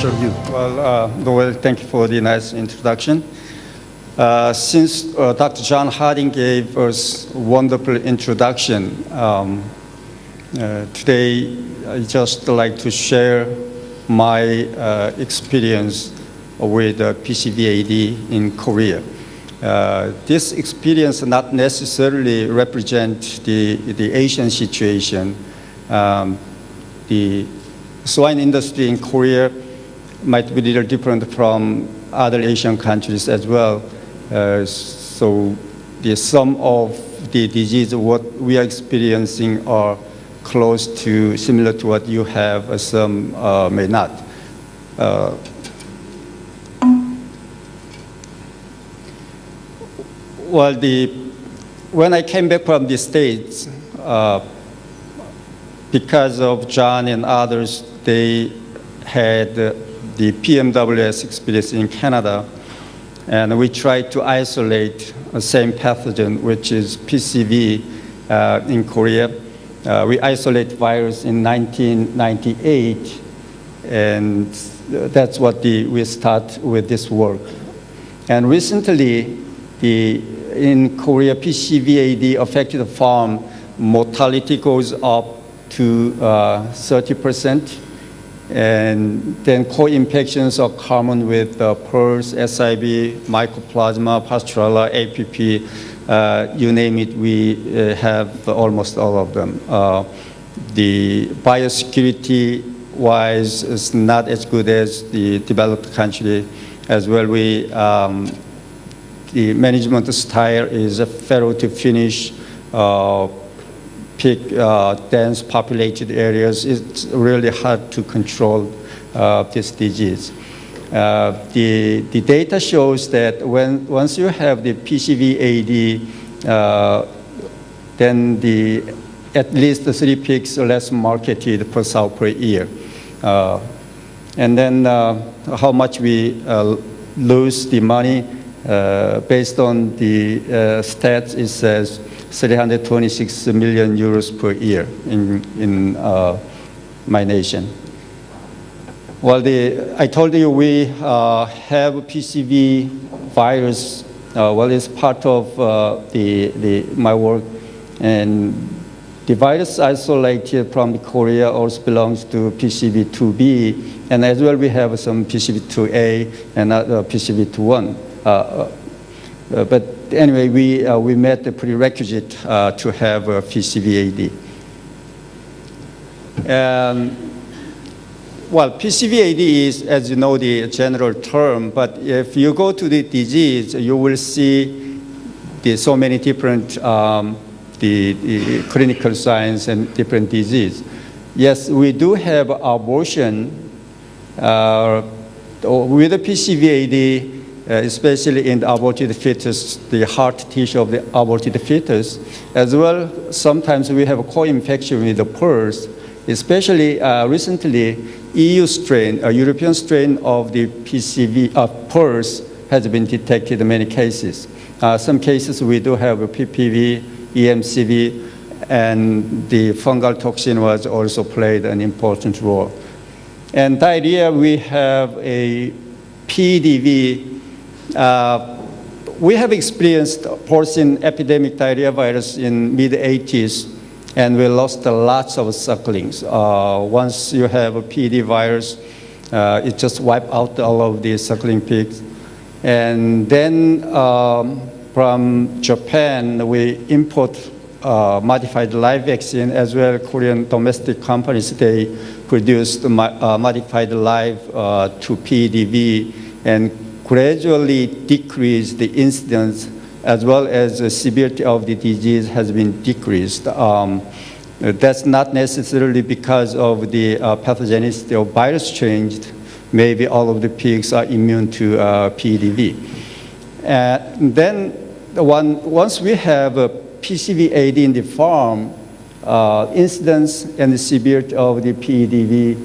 Professor Lyoo. Well, Noel, thank you for the nice introduction. Since Dr. John Harding gave us a wonderful introduction, today I'd just like to share my experience with PCVAD in Korea. This experience not necessarily represents the Asian situation. The swine industry in Korea might be a little different from other Asian countries as well. So some of the disease what we are experiencing are close to similar to what you have, some may not. Well, when I came back from the States, because of John and others, they had the PMWS experience in Canada, and we tried to isolate the same pathogen, which is PCV in Korea. We isolate virus in 1998, and that's what we start with this work. And recently, in Korea, PCVAD affected farm mortality goes up to 30%, and then co-infections are common with PRRSv, Mycoplasma, Pasteurella, APP, you name it, we have almost all of them. The biosecurity-wise is not as good as the developed country as well. The management style is a farrow to finish, pick dense populated areas. It's really hard to control this disease. The data shows that once you have the PCVAD, then at least 3 pigs are less marketed per sow per year. And then how much we lose the money based on the stats, it says 326 million euros per year in my nation. Well, I told you we have PCV virus. Well, it's part of my work, and the virus isolated from Korea also belongs to PCV2B, and as well we have some PCV2A and PCV21. But anyway, we met the prerequisite to have a PCVAD. Well, PCVAD is, as you know, the general term, but if you go to the disease, you will see so many different the clinical signs and different disease. Yes, we do have abortion with the PCVAD, especially in the aborted fetus, the heart tissue of the aborted fetus. As well, sometimes we have a co-infection with the PRRS, especially recently, EU strain, a European strain of the PRRS has been detected in many cases. Some cases we do have a PPV, EMCV, and the fungal toxin was also played an important role. And diarrhea, we have a PDV. We have experienced porcine epidemic diarrhea virus in mid-80s, and we lost lots of sucklings. Once you have a PD virus, it just wiped out all of the suckling pigs. And then from Japan, we import modified live vaccine, as well Korean domestic companies, they produced modified live to PDV, and gradually decreased the incidence as well as the severity of the disease has been decreased. That's not necessarily because of the pathogenicity of virus changed. Maybe all of the pigs are immune to PDV. And then once we have a PCVAD in the farm, incidence and the severity of the PDV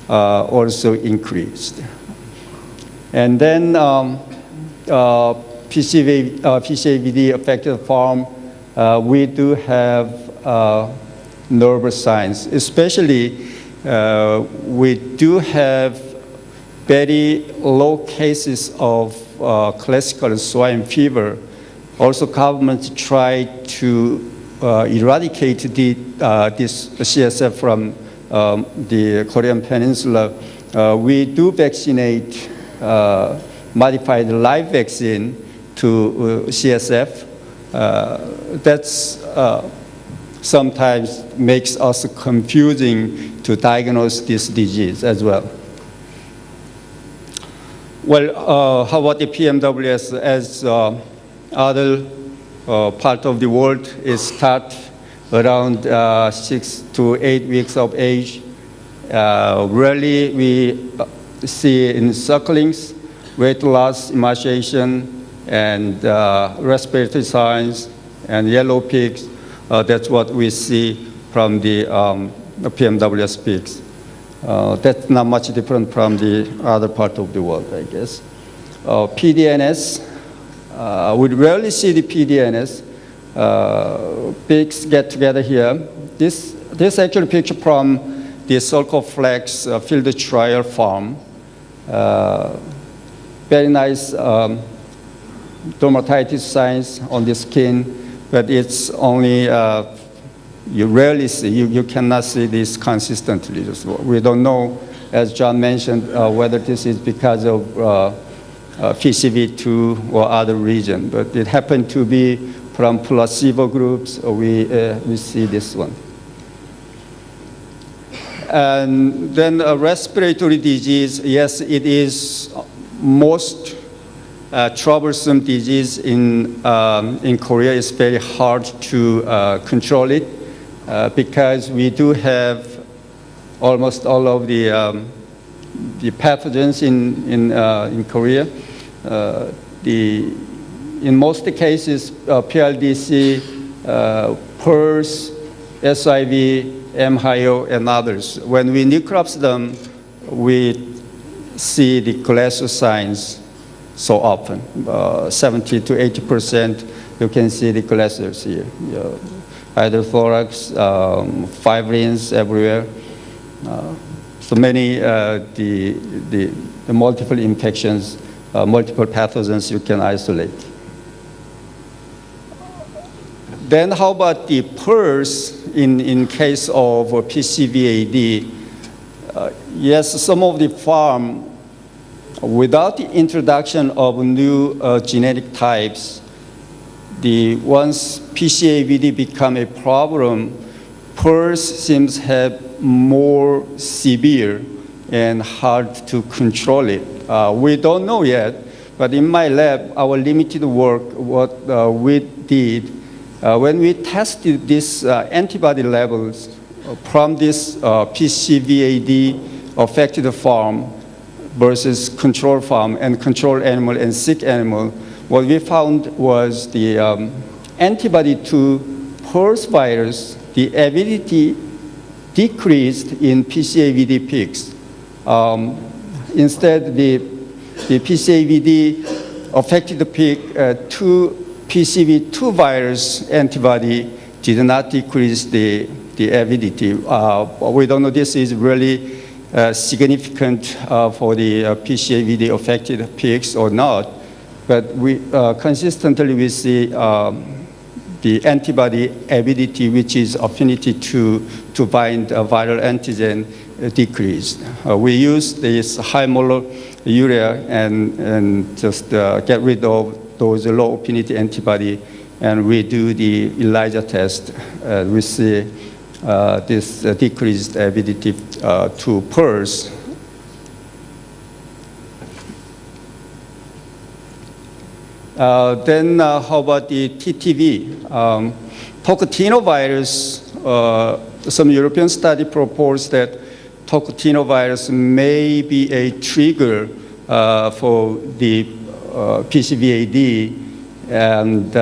also increased. And then PCVAD affected farm, we do have nervous signs. Especially, we do have very low cases of classical swine fever. Also, government tried to eradicate this CSF from the Korean Peninsula. We do vaccinate modified live vaccine to CSF. That's sometimes makes us confusing to diagnose this disease as well. Well, how about the PMWS? As other part of the world is start around 6 to 8 weeks of age. Rarely we see in sucklings weight loss, emaciation, and respiratory signs, and yellow pigs. That's what we see from the PMWS pigs. That's not much different from the other part of the world, I guess. PDNS, we rarely see the PDNS. Pigs get together here. This actually picture from the CircoFLEX field trial farm. Very nice dermatitis signs on the skin, but it's only, you rarely see, you cannot see this consistently. We don't know, as John mentioned, whether this is because of PCV2 or other reason, but it happened to be from placebo groups, we see this one. And then respiratory disease, yes, it is most troublesome disease in Korea. It's very hard to control it because we do have almost all of the pathogens in Korea. In most cases, PLDC, PRRS, SIV, MHIO, and others. When we necropsy them, we see the glasses signs so often. 70 to 80%, you can see the glasses here. Either thorax, fibrins everywhere. So many, the multiple infections, multiple pathogens you can isolate. Then how about the PRRS in case of PCVAD? Yes, some of the farm, without the introduction of new genetic types, once PCVAD become a problem, PRRS seems to have more severe and hard to control it. We don't know yet, but in my lab, our limited work, what we did, when we tested these antibody levels from this PCVAD affected farm versus control farm and control animal and sick animal, what we found was the antibody to PRRS virus, the avidity decreased in PCVAD pigs. Instead, the PCVAD affected the pig to PCV2 virus antibody did not decrease the avidity. We don't know this is really significant for the PCVAD affected pigs or not, but we consistently we see the antibody avidity, which is affinity to bind a viral antigen, decreased. We use this high molar urea and just get rid of those low affinity antibody, and we do the ELISA test. We see this decreased avidity to PRRS. Then how about the TTV? Tocantinovirus, some European study proposed that tocantinovirus may be a trigger for the PCVAD, and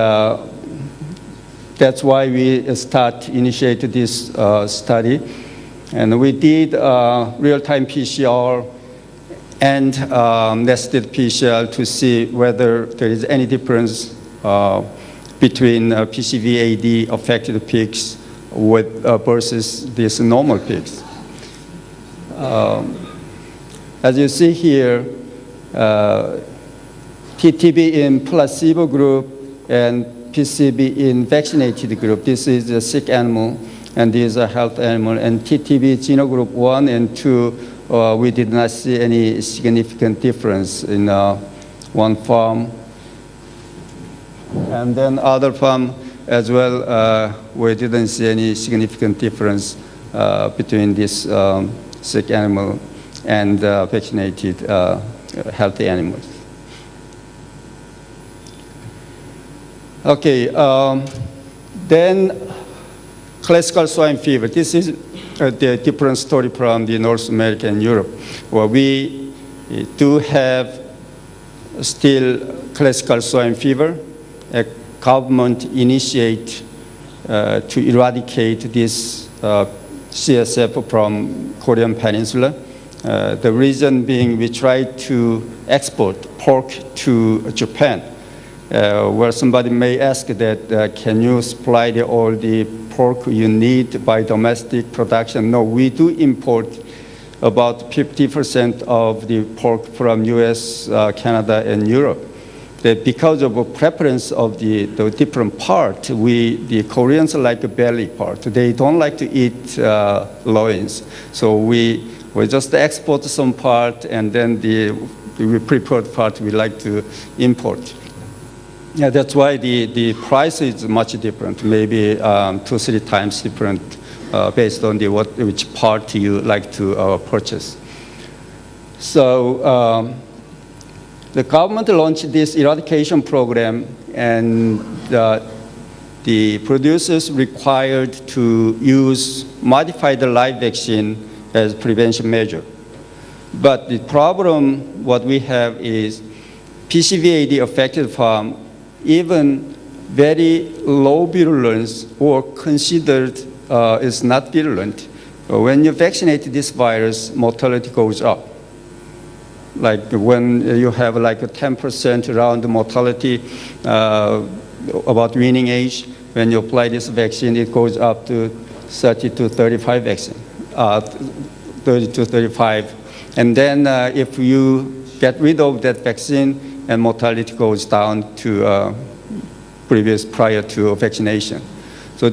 that's why we initiated this study. And we did real-time PCR and nested PCR to see whether there is any difference between PCVAD affected pigs versus these normal pigs. As you see here, TTB in placebo group and PCV in vaccinated group. This is a sick animal, and this is a healthy animal. And TTB genogroup 1 and 2, we did not see any significant difference in one farm. And then other farm as well, we didn't see any significant difference between this sick animal and vaccinated healthy animals. Okay, then classical swine fever. This is the different story from the North America and Europe, where we do have still classical swine fever. A government initiate to eradicate this CSF from Korean Peninsula. The reason being we tried to export pork to Japan, where somebody may ask that, can you supply all the pork you need by domestic production? No, we do import about 50% of the pork from US, Canada, and Europe. That because of a preference of the different part, the Koreans like the belly part. They don't like to eat loins. So we just export some part, and then the prepared part we like to import. Yeah, that's why the price is much different, maybe 2-3 times different based on which part you like to purchase. So the government launched this eradication program, and the producers required to use modified live vaccine as prevention measure. But the problem what we have is PCVAD affected farm, even very low virulence or considered is not virulent. When you vaccinate this virus, mortality goes up. Like when you have like a 10% around mortality about weaning age, when you apply this vaccine, it goes up to 30 to 35 vaccine, 30 to 35. And then if you get rid of that vaccine, and mortality goes down to prior to vaccination. So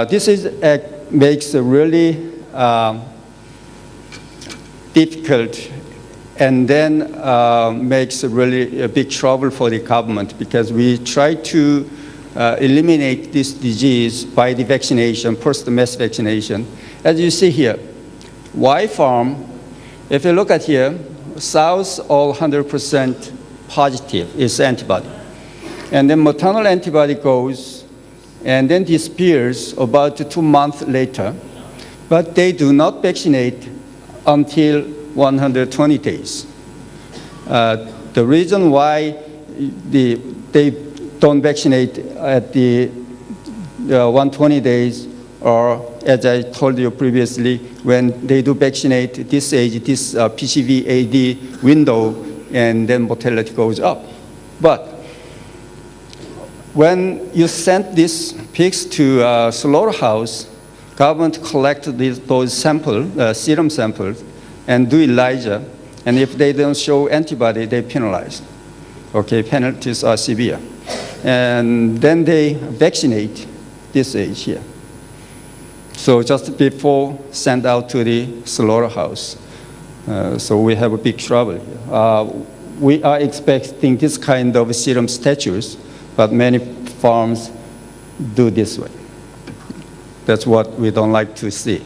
this makes a really difficult, and then makes a really big trouble for the government, because we try to eliminate this disease by the vaccination, first mass vaccination. As you see here, Y farm, if you look at here, sows all 100% positive is antibody. And then maternal antibody goes and then disappears about 2 months later, but they do not vaccinate until 120 days. The reason why they don't vaccinate at the 120 days, or as I told you previously, when they do vaccinate this age, this PCVAD window, and then mortality goes up. But when you send these pigs to slaughterhouse, government collected those serum samples, and do ELISA, and if they don't show antibody, they penalize. Okay, penalties are severe. And then they vaccinate this age here. So just before send out to the slaughterhouse. So we have a big trouble here. We are expecting this kind of serum status, but many farms do this way. That's what we don't like to see.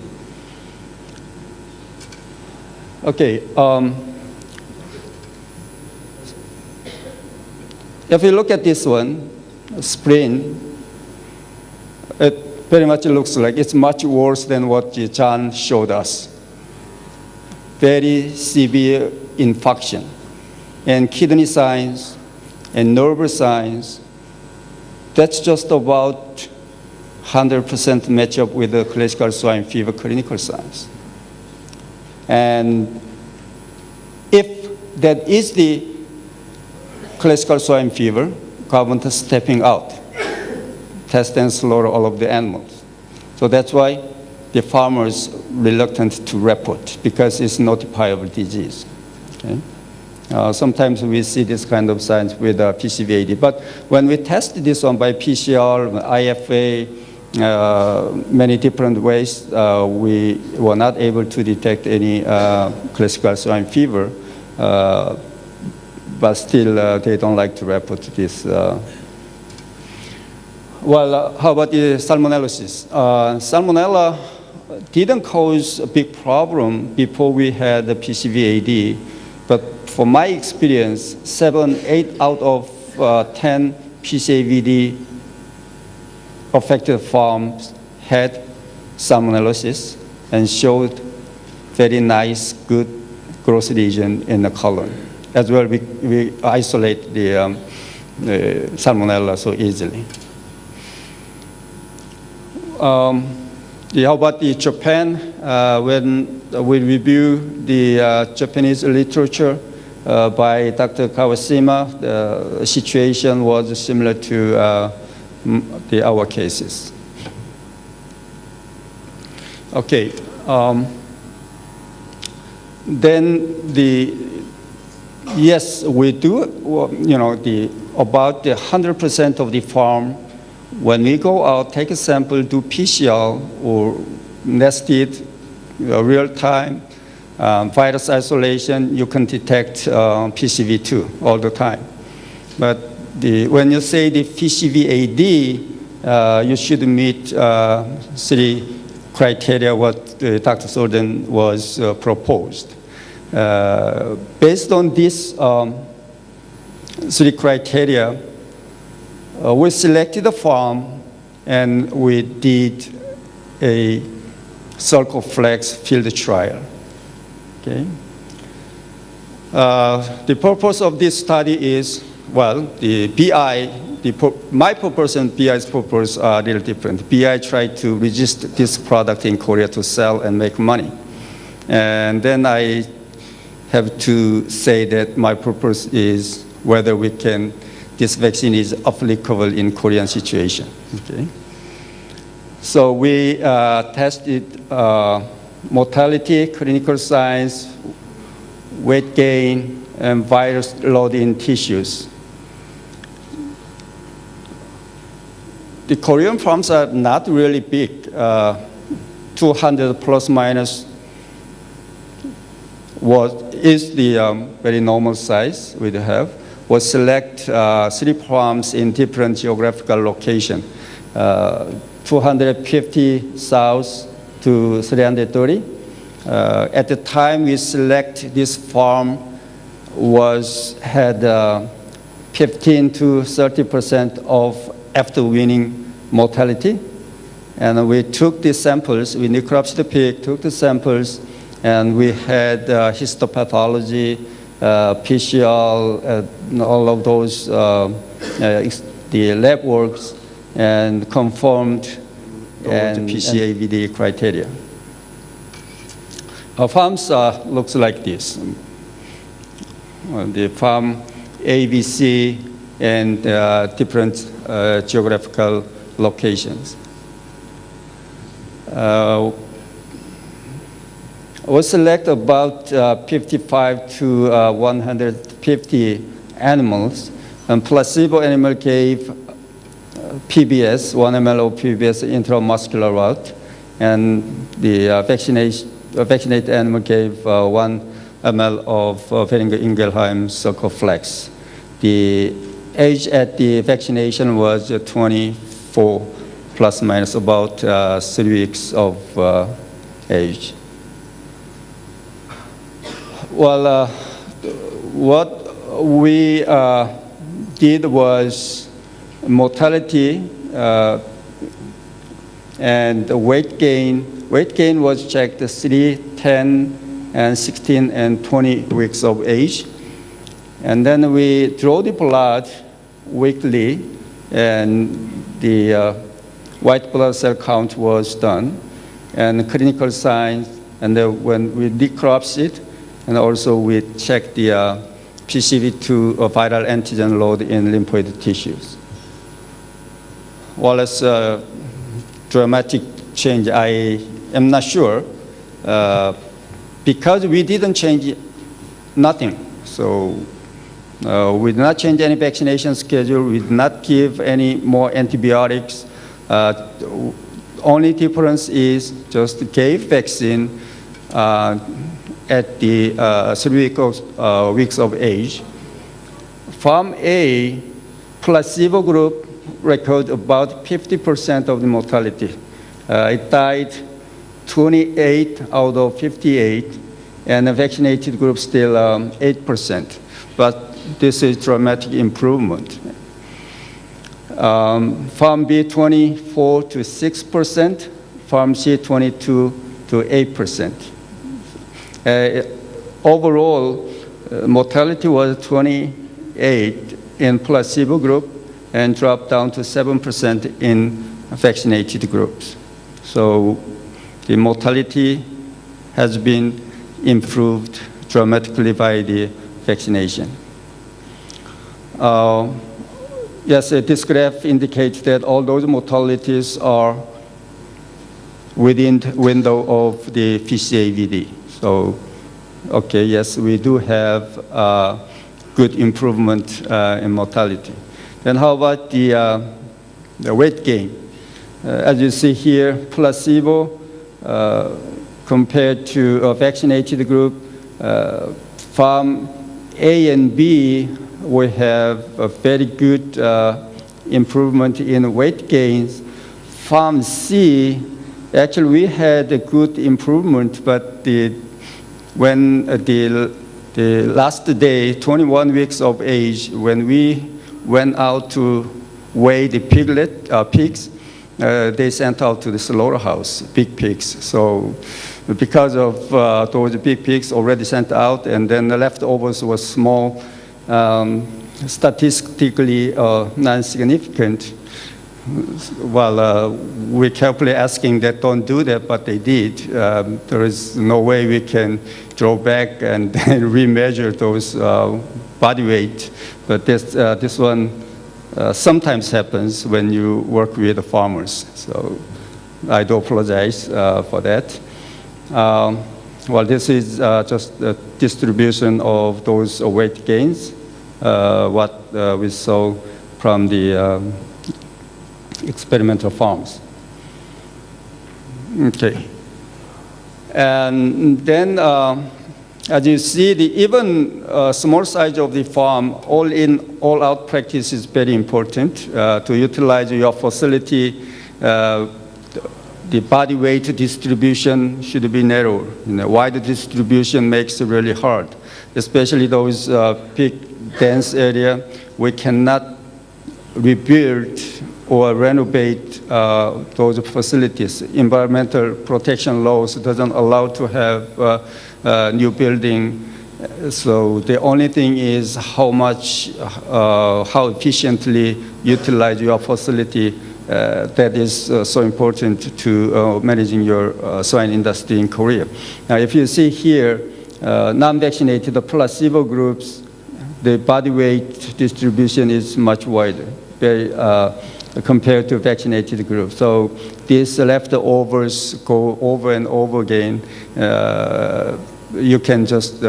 Okay. If you look at this one, spleen, it very much looks like it's much worse than what John showed us. Very severe infarction, and kidney signs, and nervous signs. That's just about 100% match up with the classical swine fever clinical signs. And if that is the classical swine fever, government is stepping out, test and slaughter all of the animals. So that's why the farmers reluctant to report, because it's notifiable disease. Okay? Sometimes we see this kind of signs with PCVAD. But when we tested this one by PCR, IFA, many different ways, we were not able to detect any classical swine fever. But still, they don't like to report this. Well, how about the salmonellosis? Salmonella didn't cause a big problem before we had the PCVAD, but from my experience, 8 out of 10 PCVAD affected farms had salmonellosis and showed very nice, good growth lesion in the colon. As well, we isolate the salmonella so easily. How about the Japan? When we review the Japanese literature by Dr. Kawashima, the situation was similar to our cases. Okay. Yes, we do, about 100% of the farm, when we go out, take a sample, do PCR or nested, real-time, virus isolation, you can detect PCV2 all the time. But when you say the PCVAD, you should meet 3 criteria what Dr. Solden was proposed. Based on these 3 criteria, we selected a farm and we did a CircoFLEX field trial. Okay. The purpose of this study is, well, the BI, my purpose and BI's purpose are a little different. BI tried to register this product in Korea to sell and make money. And then I have to say that my purpose is whether this vaccine is applicable in Korean situation. Okay. So we tested mortality, clinical signs, weight gain, and virus load in tissues. The Korean farms are not really big, 200 plus minus is the very normal size we have. We'll select 3 farms in different geographical location, 250 south to 330. At the time we select this farm had 15 to 30% of after weaning mortality. And we took the samples, we necropsied the pig, took the samples, and we had histopathology, PCR, all of those, the lab works, and confirmed and PCVAD criteria. Our farms looks like this. The farm ABC and different geographical locations. We select about 55 to 150 animals, and placebo animal gave PBS, 1 ml of PBS intramuscular route, and the vaccinated animal gave 1 ml of Boehringer-Ingelheim CircoFLEX. The age at the vaccination was 24 plus minus, about 3 weeks of age. Well, what we did was mortality and weight gain. Weight gain was checked 3, 10, and 16 and 20 weeks of age. And then we draw the blood weekly, and the white blood cell count was done, and clinical signs, and then when we necropsy it, and also we check the PCV2 viral antigen load in lymphoid tissues. Well, it's a dramatic change. I am not sure. Because we didn't change nothing. So we did not change any vaccination schedule. We did not give any more antibiotics. Only difference is just gave vaccine at the 3 weeks of age. Farm A, placebo group recorded about 50% of the mortality. It died 28 out of 58, and the vaccinated group still 8%. But this is dramatic improvement. Farm B, 24 to 6%. Farm C, 22 to 8%. Overall, mortality was 28 in placebo group and dropped down to 7% in vaccinated groups. So the mortality has been improved dramatically by the vaccination. Yes, this graph indicates that all those mortalities are within the window of the PCVAD. So, okay, yes, we do have good improvement in mortality. Then how about the weight gain? As you see here, placebo compared to a vaccinated group, farm A and B, we have a very good improvement in weight gains. Farm C, actually we had a good improvement, but when the last day, 21 weeks of age, when we went out to weigh the pigs, they sent out to the slaughterhouse, big pigs. So because of those big pigs already sent out, and then the leftovers were small, statistically non-significant. Well, we're carefully asking that don't do that, but they did. There is no way we can draw back and remeasure those body weight. But this one sometimes happens when you work with the farmers. So I do apologize for that. Well, this is just the distribution of those weight gains, what we saw from the experimental farms. Okay. And then, as you see, even small size of the farm, all-in, all-out practice is very important to utilize your facility. The body weight distribution should be narrow. Wide distribution makes it really hard, especially those big, dense area. We cannot rebuild or renovate those facilities. Environmental protection laws doesn't allow to have new building. So the only thing is how efficiently utilize your facility. That is so important to managing your swine industry in Korea. Now, if you see here, non-vaccinated placebo groups, the body weight distribution is much wider compared to vaccinated groups. So these leftovers go over and over again. You can just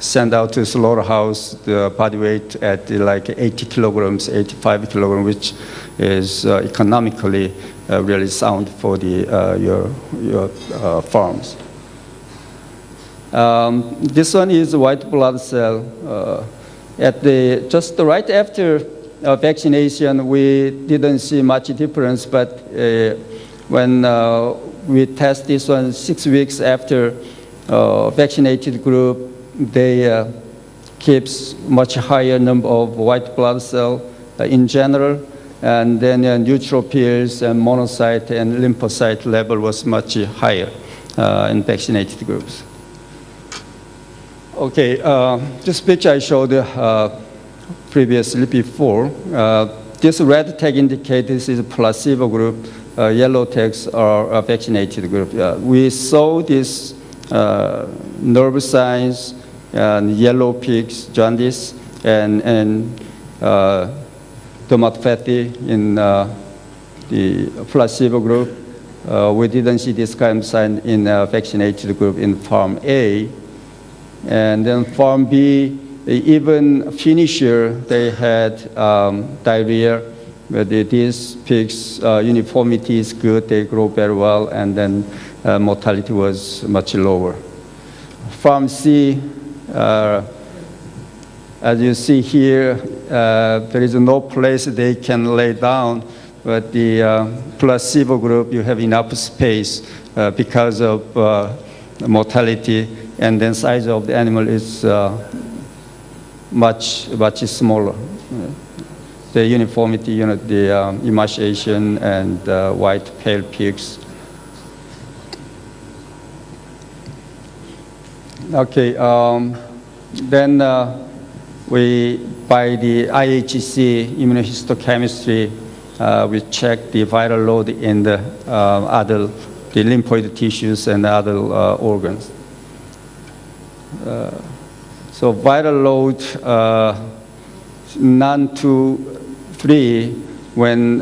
send out to slaughterhouse the body weight at like 80 kilograms, 85 kilograms, which is economically really sound for your farms. This one is white blood cell. Just right after vaccination, we didn't see much difference, but when we test this one 6 weeks after vaccinated group, they keeps much higher number of white blood cell in general, and then neutrophils and monocyte and lymphocyte level was much higher in vaccinated groups. Okay, this picture I showed previously before. This red tag indicates this is a placebo group. Yellow tags are a vaccinated group. We saw this nerve signs and yellow pigs, jaundice, and dermatopathy in the placebo group. We didn't see this kind of sign in vaccinated group in Farm A. And then Farm B, even finisher, they had diarrhea, but these pigs' uniformity is good, they grow very well, and then mortality was much lower. Farm C, as you see here, there is no place they can lay down, but the placebo group, you have enough space because of mortality, and then size of the animal is much smaller. The uniformity, the emaciation and white pale pigs. Okay, then we, by the IHC immunohistochemistry, we check the viral load in the the lymphoid tissues and other organs. So viral load, none to 3, when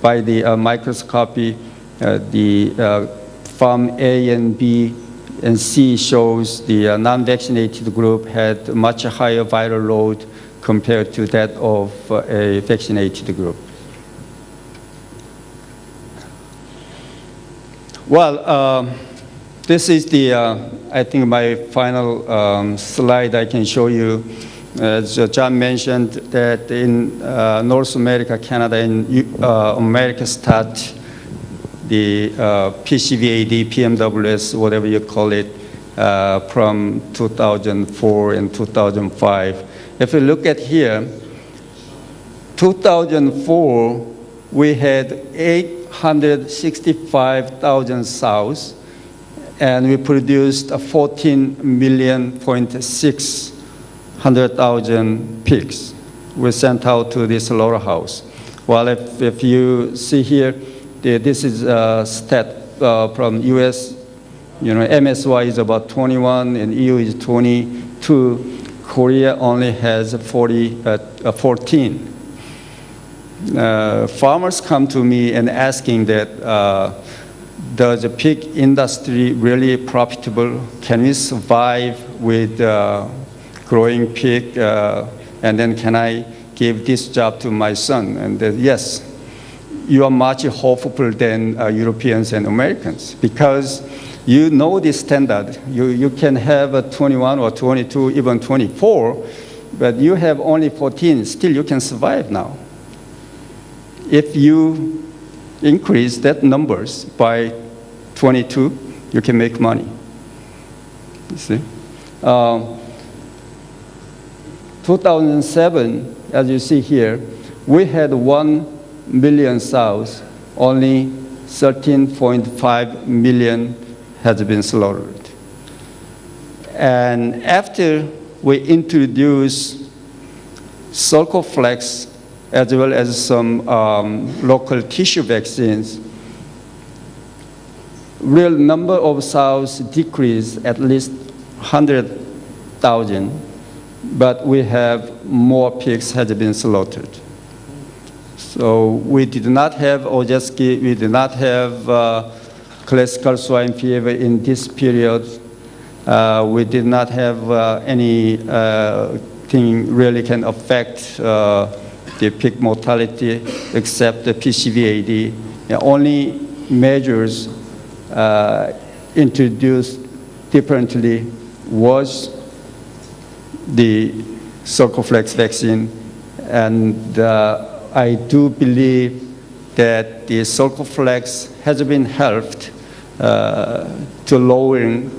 by the microscopy, the Farm A and B and C shows the non-vaccinated group had much higher viral load compared to that of a vaccinated group. Well, this is the, I think, my final slide I can show you. As John mentioned, that in North America, Canada, and America start the PCVAD, PMWS, whatever you call it, from 2004 and 2005. If you look at here, 2004, we had 865,000 sows, and we produced 14,600,000 pigs. We sent out to this slaughterhouse. Well, if you see here, this is a stat from US. MSY is about 21 and EU is 22. Korea only has 14. Farmers come to me and asking that, does the pig industry really profitable? Can we survive with growing pig? And then can I give this job to my son? And yes. You are much hopeful than Europeans and Americans, because you know the standard. You can have a 21 or 22, even 24, but you have only 14. Still, you can survive now. If you increase that numbers by 22, you can make money. You see? 2007, as you see here, we had 1 million sows, only 13.5 million has been slaughtered. And after we introduced CircoFLEX, as well as some local tissue vaccines, real number of sows decreased at least 100,000, but we have more pigs has been slaughtered. So we did not have Ojeski, we did not have classical swine fever in this period. We did not have anything really can affect the pig mortality except the PCVAD. The only measures introduced differently was the CircoFLEX vaccine, and I do believe that the CircoFLEX has been helped to lowering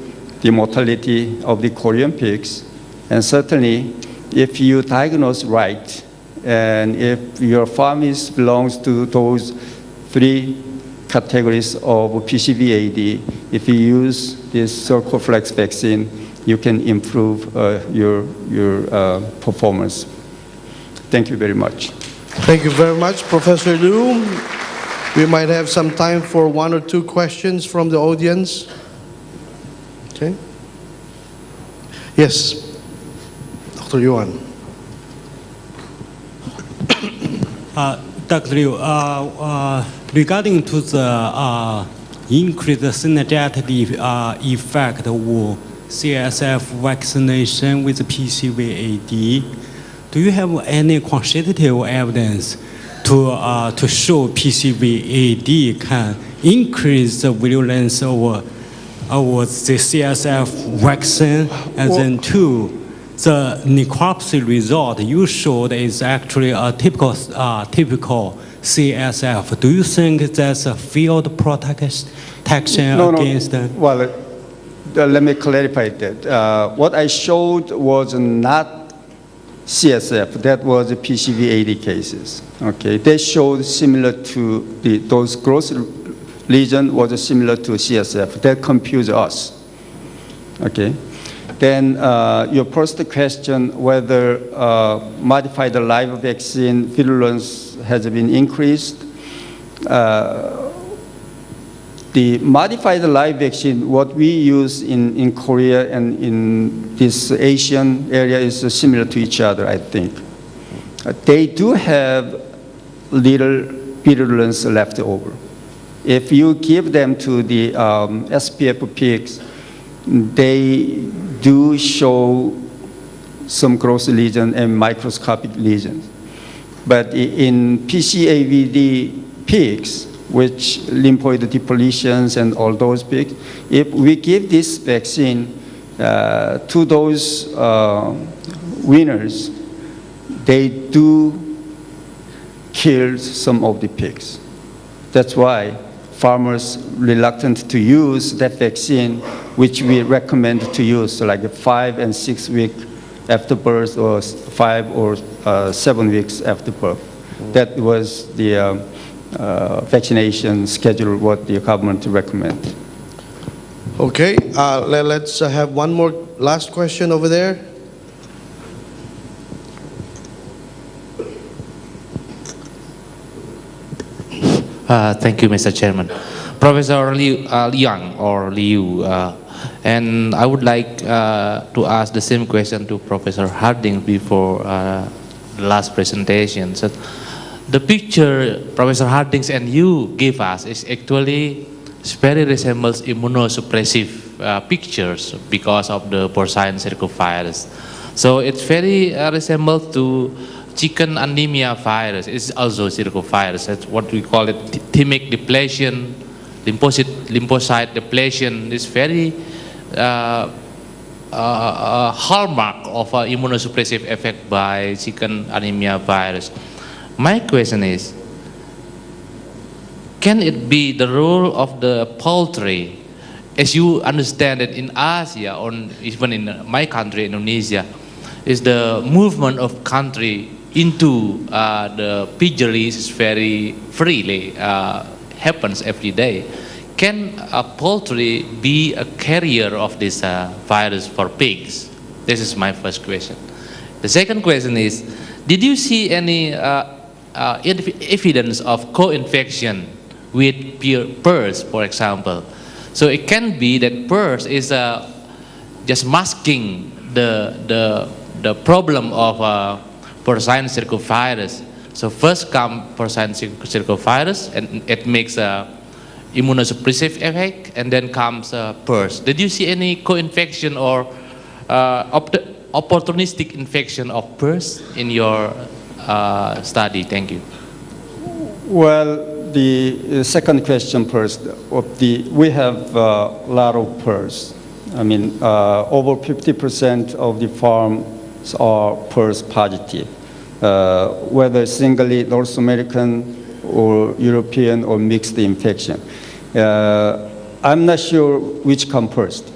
the mortality of the Korean pigs. And certainly, if you diagnose right, and if your farm belongs to those 3 categories of PCVAD, if you use this CircoFLEX vaccine, you can improve your performance. Thank you very much. Thank you very much, Professor Lyoo. We might have some time for 1 or 2 questions from the audience. Okay. Yes, Dr. Yuan. Dr. Lyoo, regarding to the increased synergetic effect of CSF vaccination with PCVAD, do you have any quantitative evidence to show PCVAD can increase the virulence of the CSF vaccine? And then two, the necropsy result you showed is actually a typical CSF. Do you think that's a field protection against that? Well, let me clarify that. What I showed was not CSF. That was the PCVAD cases. Okay, they showed similar to those gross lesion was similar to CSF. That confused us. Okay. Then your first question, whether modified live vaccine virulence has been increased. The modified live vaccine, what we use in Korea and in this Asian area is similar to each other, I think. They do have little virulence left over. If you give them to the SPF pigs, they do show some gross lesion and microscopic lesions. But in PCVAD pigs, which lymphoid depletions and all those pigs, if we give this vaccine to those winners, they do kill some of the pigs. That's why farmers reluctant to use that vaccine, which we recommend to use like 5 and 6 weeks after birth or 5 or 7 weeks after birth. That was the vaccination schedule, what the government recommend. Okay, let's have one more last question over there. Thank you, Mr. Chairman. Professor Lyoo, and I would like to ask the same question to Professor Harding before the last presentation. So the picture Professor Harding and you give us is actually very resembles immunosuppressive pictures because of the porcine circovirus. So it's very resembled to chicken anemia virus. It's also circovirus. That's what we call it, thymic depletion, lymphocyte depletion. It's very hallmark of immunosuppressive effect by chicken anemia virus. My question is, can it be the role of the poultry, as you understand it in Asia or even in my country, Indonesia, is the movement of country into the piggeries is very freely, happens every day. Can a poultry be a carrier of this virus for pigs? This is my first question. The second question is, did you see any evidence of co-infection with PRRS, for example? So it can be that PRRS is just masking the problem of porcine circovirus. So first comes porcine circovirus, and it makes a immunosuppressive effect, and then comes PRRS. Did you see any co-infection or opportunistic infection of PRRS in your study? Thank you. Well, the second question first. We have a lot of PRRS. I mean, over 50% of the farms are PRRS positive, whether singly North American or European or mixed infection. I'm not sure which comes first,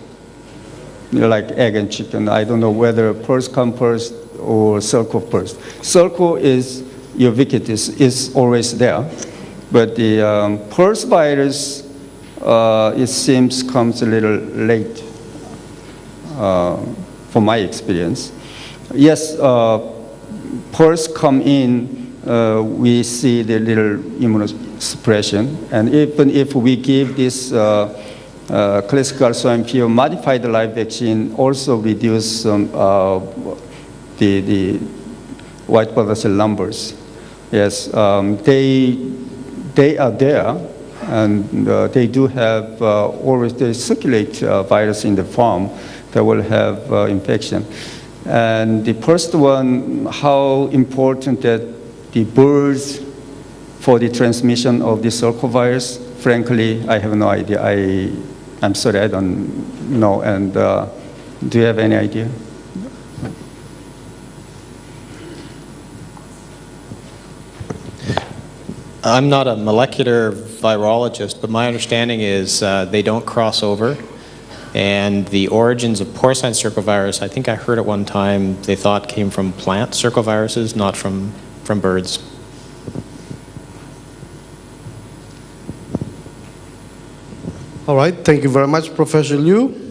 like egg and chicken. I don't know whether PRRS comes first or CircoFLEX first. CircoFLEX is ubiquitous, is always there. But the PRRS virus, it seems, comes a little late, from my experience. Yes, PRRS come in, we see the little immunosuppression, and even if we give this classical swine fever modified live vaccine, also reduce the white blood cell numbers. Yes, they are there, and they do have always they circulate virus in the farm. that will have infection. And the first one, how important that the birds for the transmission of the circovirus, frankly, I have no idea. I'm sorry, I don't know. And do you have any idea? I'm not a molecular virologist, but my understanding is they don't cross over. And the origins of porcine circovirus, I think I heard at one time, they thought came from plant circoviruses, not from birds. All right, thank you very much, Professor Lyoo.